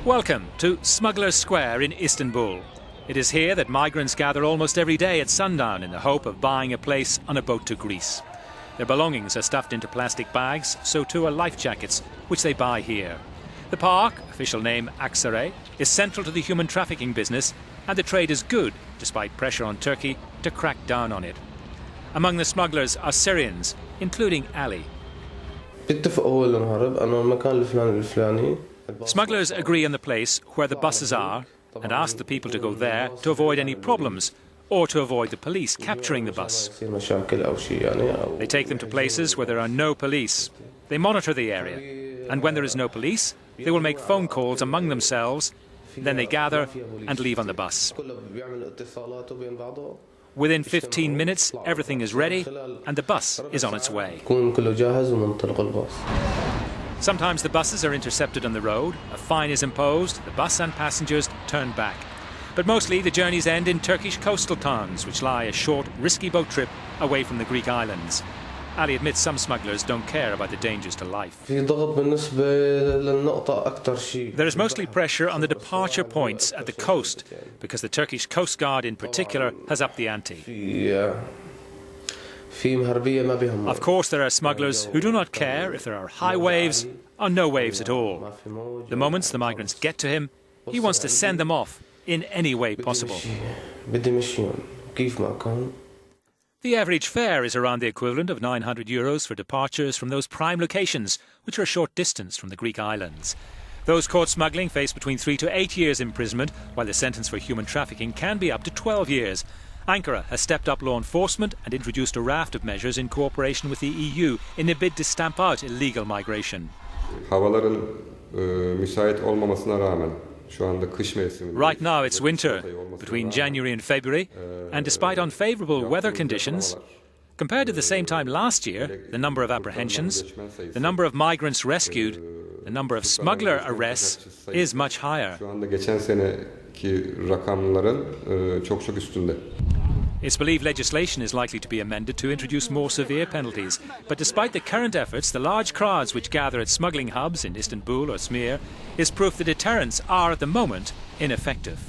Welcome to Smugglers Square in Istanbul. It is here that migrants gather almost every day at sundown in the hope of buying a place on a boat to Greece. Their belongings are stuffed into plastic bags, so too are life jackets, which they buy here. The park, official name Aksare, is central to the human trafficking business, and the trade is good, despite pressure on Turkey to crack down on it. Among the smugglers are Syrians, including Ali. Smugglers agree on the place where the buses are and ask the people to go there to avoid any problems or to avoid the police capturing the bus. They take them to places where there are no police. They monitor the area, and when there is no police, they will make phone calls among themselves. Then they gather and leave on the bus. Within 15 minutes, everything is ready and the bus is on its way. Sometimes the buses are intercepted on the road, a fine is imposed, the bus and passengers turn back. But mostly the journeys end in Turkish coastal towns, which lie a short, risky boat trip away from the Greek islands. Ali admits some smugglers don't care about the dangers to life. There is mostly pressure on the departure points at the coast, because the Turkish Coast Guard in particular has upped the ante. Of course, there are smugglers who do not care if there are high waves or no waves at all. The moments the migrants get to him, he wants to send them off in any way possible. The average fare is around the equivalent of €900 for departures from those prime locations, which are a short distance from the Greek islands. Those caught smuggling face between 3 to 8 years imprisonment, while the sentence for human trafficking can be up to 12 years. Ankara has stepped up law enforcement and introduced a raft of measures in cooperation with the EU in a bid to stamp out illegal migration. Right now it's winter, between January and February, and despite unfavourable weather conditions, compared to the same time last year, the number of apprehensions, the number of migrants rescued, the number of smuggler arrests is much higher. It's believed legislation is likely to be amended to introduce more severe penalties. But despite the current efforts, the large crowds which gather at smuggling hubs in Istanbul or Smir is proof the deterrents are at the moment ineffective.